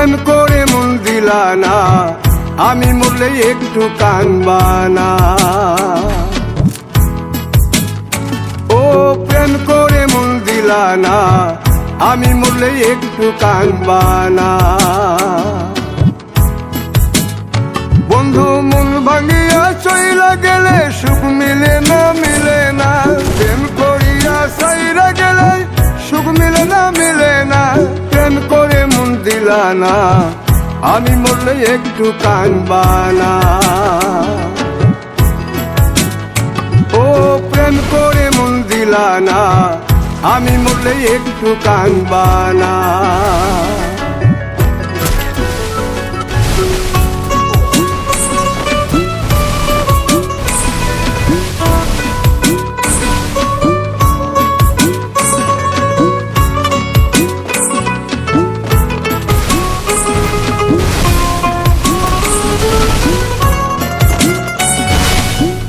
প্রেম করে মন দিলা না, আমি মরলে একটু কানবা না। ও প্রেম করে মন দিলা না, আমি মরলে একটু কানবা না। বন্ধু মন ভাঙিয়া চইলা গেলে সুখ মিলে না, মিলে না। প্রেম করিয়া সাইরা গেলে সুখ মিলে না, মিলে না। প্রেম করে মন দিলা না, আমি মরলে একটু কানবা না। ও প্রেম করে মন দিলা না, আমি মরলে একটু কানবা না।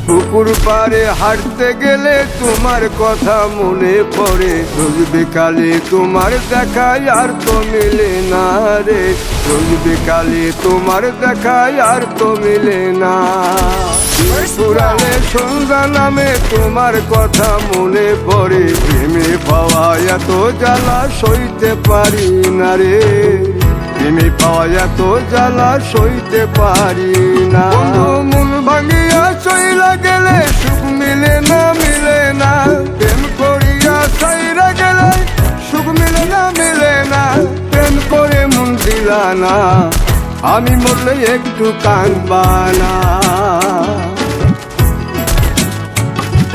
পুকুর পাড়ে হাঁটতে গেলে তোমার কথা মনে পড়ে, রোজ বিকালে তোমার দেখায় আর তো মিলে না রে। রোজ বিকালে তোমার দেখায় আর তো মিলে না। পুরালে সন্ধ্যা নামে তোমার কথা মনে পড়ে, প্রেমে পাওয়া এত জ্বালা সইতে পারি না রে। প্রেমে পাওয়া এত জ্বালা সইতে পারি না। মন ভাঙিয়া চইলা গেলে সুখ মিলে না, মিলে না। প্রেম করিয়া সাইরা গেলে সুখ মিলে না, মিলে না। প্রেম করে মন দিলা না, আমি মরলে একটু কানবা না।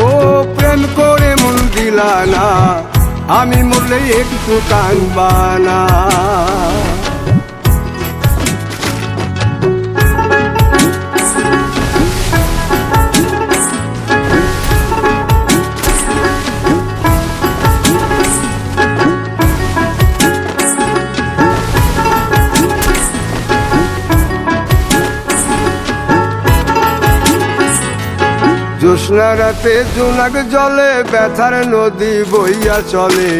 ও প্রেম করে মন দিলা না, আমি মরলে একটু কানবা না। জ্যোৎস্না রাতে জোনাক জলে ব্যথার নদী বইয়া চলে,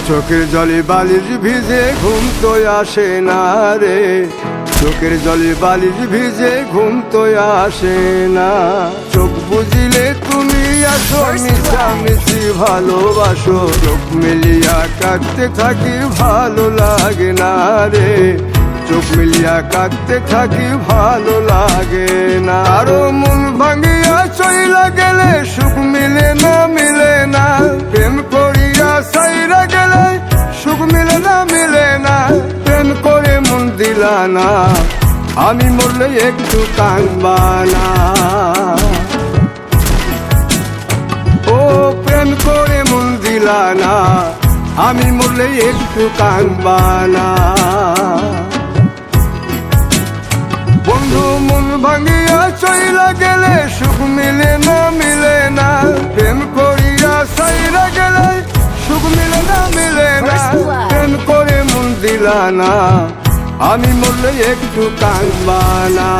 চোখের জলে বালিশ ভিজে ঘুম তো আসে না রে। চোখের জলে বালিশ ভিজে ঘুম তো আসে না। চোখ বুঝিলে তুমি আসো, মিশামিশি ভালোবাসো। চোখ মিলিয়া কাঁদতে থাকি ভালো লাগে না রে। চোখ মিলিয়া কাঁদতে থাকি ভালো লাগে না। আরো মন ভাঙিয়া চইলা গেলে সুখ মিলে না, মিলে না। প্রেম করিয়া সাইরা গেলে সুখ মিলে না, মিলে না। প্রেম করে মন দিলা না, আমি মরলে একটু কানবা না। ও প্রেম করে মন দিলা না, আমি মরলে একটু কানবা না। বন্ধু মন ভাঙিয়া চইলা গেলে সুখ মিলে না, মিলে না। প্রেম করিয়া সাইরা গেলে সুখ মিলে না, মিলে না। প্রেম করে মন দিলা না, আমি মরলে একটু কানবা না।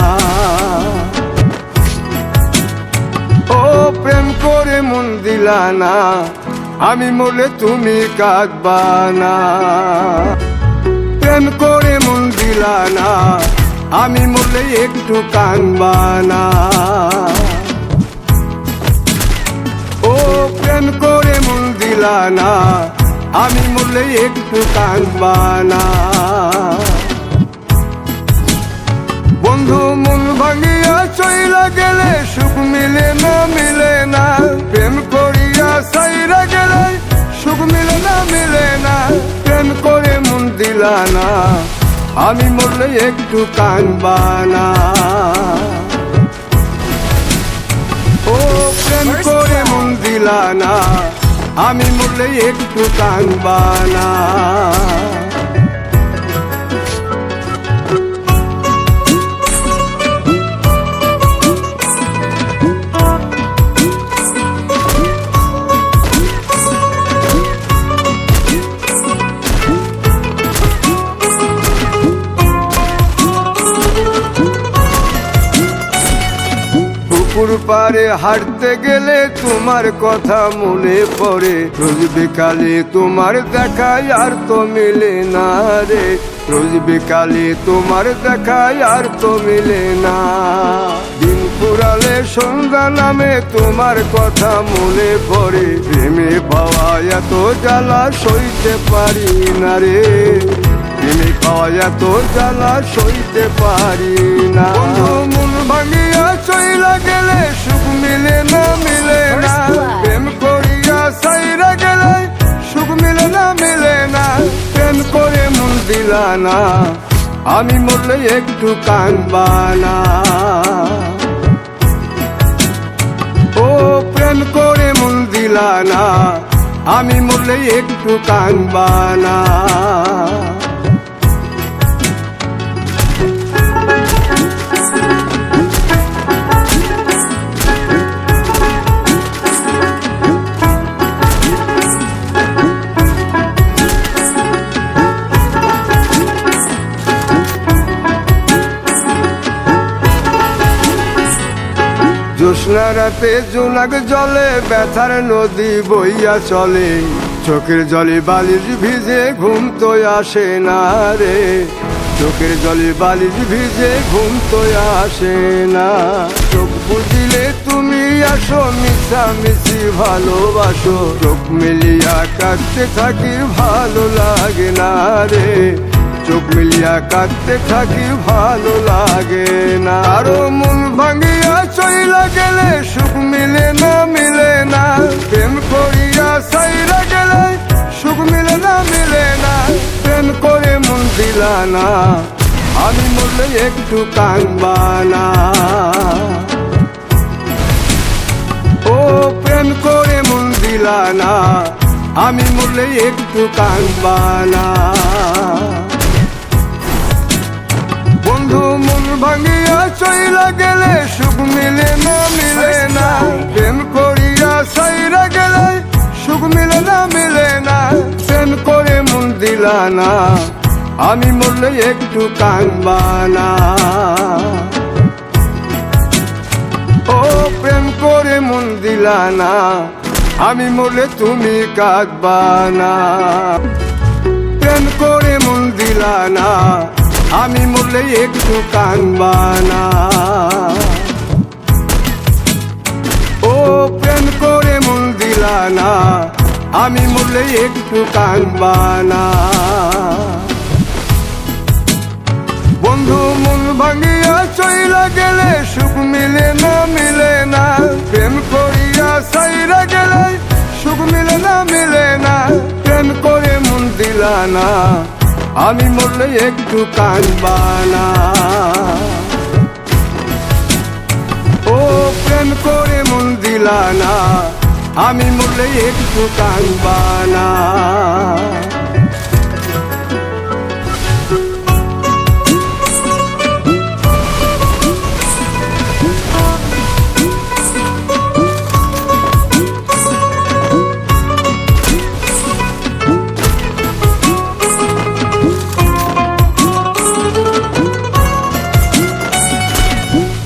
ও প্রেম করে মন দিলা না, আমি মরলে তুমি কাঁদবা না। প্রেম করে মন দিলা না, আমি মরলে একটু কানবা না। ও প্রেম করে মন দিলা না, আমি মরলে একটু কানবা না। বন্ধু মন ভাঙিয়া চইলা গেলে সুখ মিলে না, মিলে না। প্রেম করিয়া সাইরা গেলে সুখ মিলে না, মিলে না। প্রেম করে মন দিলা না, আমি মরলে একটু কানবা না। ও প্রেম করে মন দিলা না, আমি মরলে একটু কানবা না। পুকুর পাড়ে হাঁটতে গেলে তোমার কথা মনে পড়ে, রোজ বিকালে তোমার দেখায় আর তো মিলে না রে। রোজ বিকালে তোমার দেখায় আর তো মিলে না। দিন ফুরালে সন্ধ্যা নামে তোমার কথা মনে পড়ে, প্রেমে পাওয়া এত জ্বালা সইতে পারি না রে, প্রেমে পাওয়া এত জ্বালা সইতে পারি না। মন ভাঙিয়া চইলা গেলে সুখ মিলে না, মিলে না। প্রেম করিয়া সাইরা গেলে সুখ মিলে না, মিলে না। প্রেম করে মন দিলা না, আমি মরলে একটু কাঁদবা না। ও প্রেম করে মন দিলা না, আমি মরলে একটু কাঁদবা না। জ্যোৎস্না রাতে জোনাক জলে ব্যথার নদী বইয়া চলে, চোখের জলে বালিশ ভিজে ঘুম তো আসে না রে, চোখের জলে বালিশ ভিজে ঘুম তো আসে না। চোখ বুঝিলে তুমি আসো, মিশামিশি ভালোবাসো, চোখ মিলিয়া কাঁদতে থাকি ভালো লাগে না রে, চোখ মিলিয়া কাঁদতে থাকি ভালো লাগে না। আরো মন ভাঙিয়া চইলা গেলে সুখ মিলে না, মিলে না। প্রেম করিয়া সাইরা গেলে সুখ মিলে না, মিলে না। প্রেম করে মন দিলা না, আমি মরলে একটু কাঁদবা না। ও প্রেম করে মন দিলা না, আমি মরলে একটু কাঁদবা না। বন্ধু মন ভাঙিয়া চইলা গেলে সুখ মিলে না, মিলে না। প্রেম করিয়া সাইরা গেলে সুখ মিলে না, মিলে না। প্রেম করে মন দিলা না, আমি মরলে একটু কাঁদবা না। ও প্রেম করে মন দিলা না, আমি মরলে তুমি কাঁদবা না। প্রেম করে মন দিলা না, আমি মরলে একটু কাঁদবা না। ও প্রেম করে মন দিলা না, আমি মরলে একটু কাঁদবা না। বন্ধু মন ভাঙিয়া চইলা গেলে সুখ মিলে না, মিলে না। প্রেম করিয়া সাইরা গেলে সুখ মিলে না, মিলে না। প্রেম করে মন দিলা না, আমি মরলে একটু কাঁদবা না। ও প্রেম করে মন দিলা না, আমি মরলে একটু কাঁদবা না।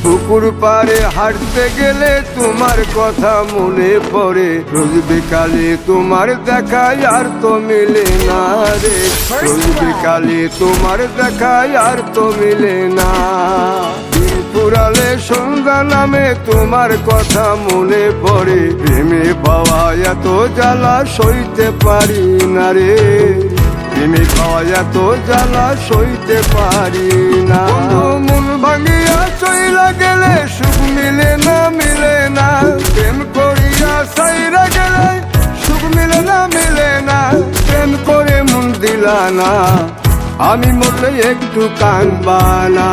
পুকুর পাড়ে হাঁটতে গেলে তোমার কথা মনে পড়ে, রোজ বিকালে তোমার দেখায় আর তো মিলে না রে, রোজ বিকালে তোমার দেখায় আর তো মিলে না। দিন ফুরালে সন্ধ্যা নামে তোমার কথা মনে পড়ে, প্রেমে পাওয়া এত জ্বালা সইতে পারি না রে, প্রেমে পাওয়া এত জ্বালা সইতে পারি না। মন ভাঙিয়া চইলা গেলে সুখ মিলে না, মিলে না। প্রেম করিয়া সাইরা গেলে সুখ মিলে না, মিলে না। প্রেম করে মন দিলা না, আমি মরলে একটু কাঁদবা না।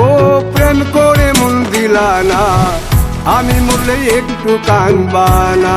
ও প্রেম করে মন দিলা না, আমি মরলে একটু কাঁদবা না।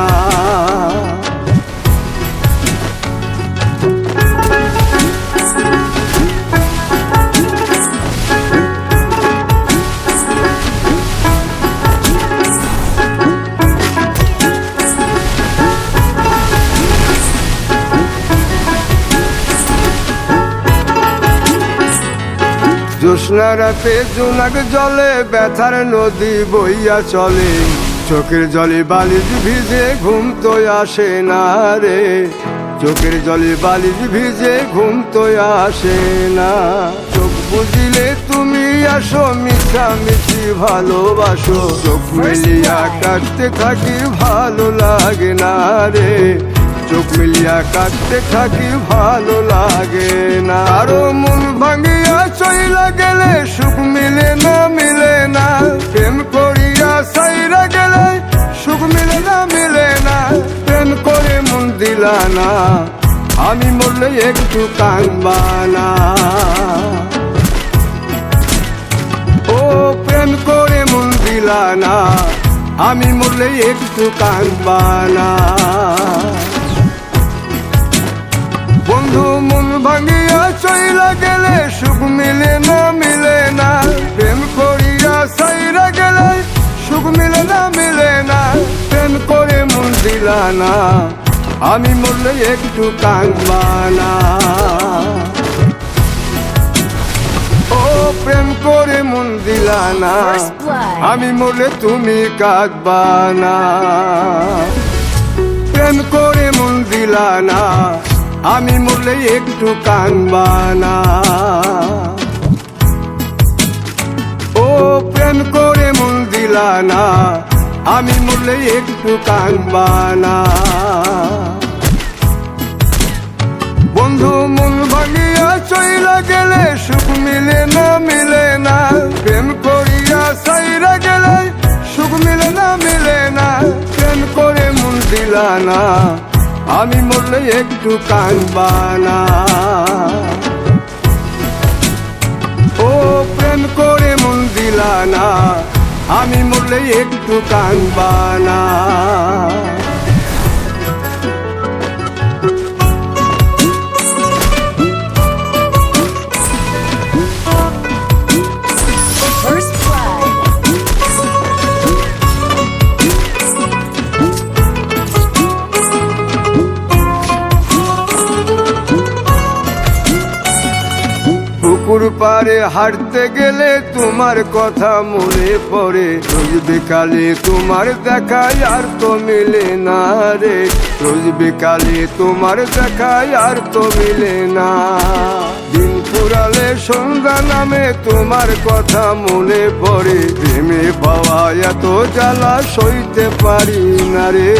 জ্যোৎস্না রাতে জোনাক জলে ব্যথার নদী বইয়া চলে, চোখের জলে বালিশ ভিজে ঘুম তো আসে না রে, চোখের জলে বালিশ ভিজে ঘুম তো আসে না। চোখ বুঝিলে তুমি আসো, মিশামিশি ভালোবাসো, চোখ মিলিয়া কাটতে থাকি ভালো লাগে না রে, চোখ মিলিয়া কাটতে থাকি ভালো লাগে না। আরো মন ভাঙিয়া চইলা গেলে সুখ মিলে না, মিলে না, প্রেম করিয়া সাইরা গেলে সুখ মিলে না, মিলে না, প্রেম করে মন দিলা না, আমি মরলে একটু কাঁদবা না। ও প্রেম করে মন দিলা না, আমি মরলে একটু কাঁদবা না। বন্ধু মন ভাঙিয়া চইলা গেলে সুখ মিলে না, মিলে না, প্রেম করিয়া সাইরা গেলে সুখ মিলে না, মিলে না, প্রেম করে মন দিলা না, আমি মরলে একটু কাঁদবা না। ও প্রেম করে মন দিলা না, আমি মরলে তুমি কাঁদবা না। প্রেম করে মন দিলা না, আমি মরলে একটু কাঁদবা না। ও প্রেম করে মন দিলা না, আমি মরলে একটু কাঁদবা না। বন্ধু মন ভাঙিয়া চইলা গেলে সুখ মিলে না, মিলে না, প্রেম করিয়া সাইরা গেলে সুখ মিলে না, মিলে না, প্রেম করে মন দিলা না, আমি মরলে একটু কাঁদবা না। ও প্রেম করে মন দিলা না, আমি মরলে একটু কাঁদবা না। পুকুর পাড়ে হাঁটতে গেলে তোমার কথা মনে পড়ে, রোজ বিকালে তোমার দেখায় আর তো মিলে না রে, রোজ বিকালে তোমার দেখায় আর তো মিলে না। দিন ফুরালে সন্ধ্যা নামে তোমার কথা মনে পড়ে, প্রেমে পাওয়া এত জ্বালা সইতে পারি না রে,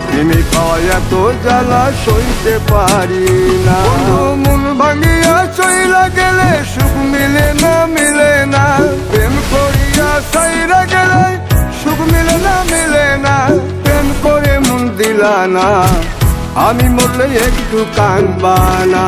প্রেমে পাওয়া এত জ্বালা সইতে পারি না। মন ভাঙিয়া চইলা গেলে সুখ মিলে না, মিলে না, প্রেম করিয়া সাইরা গেলে সুখ মিলে না, মিলে না, প্রেম করে মন দিলা না, আমি মরলে একটু কাঁদবা না।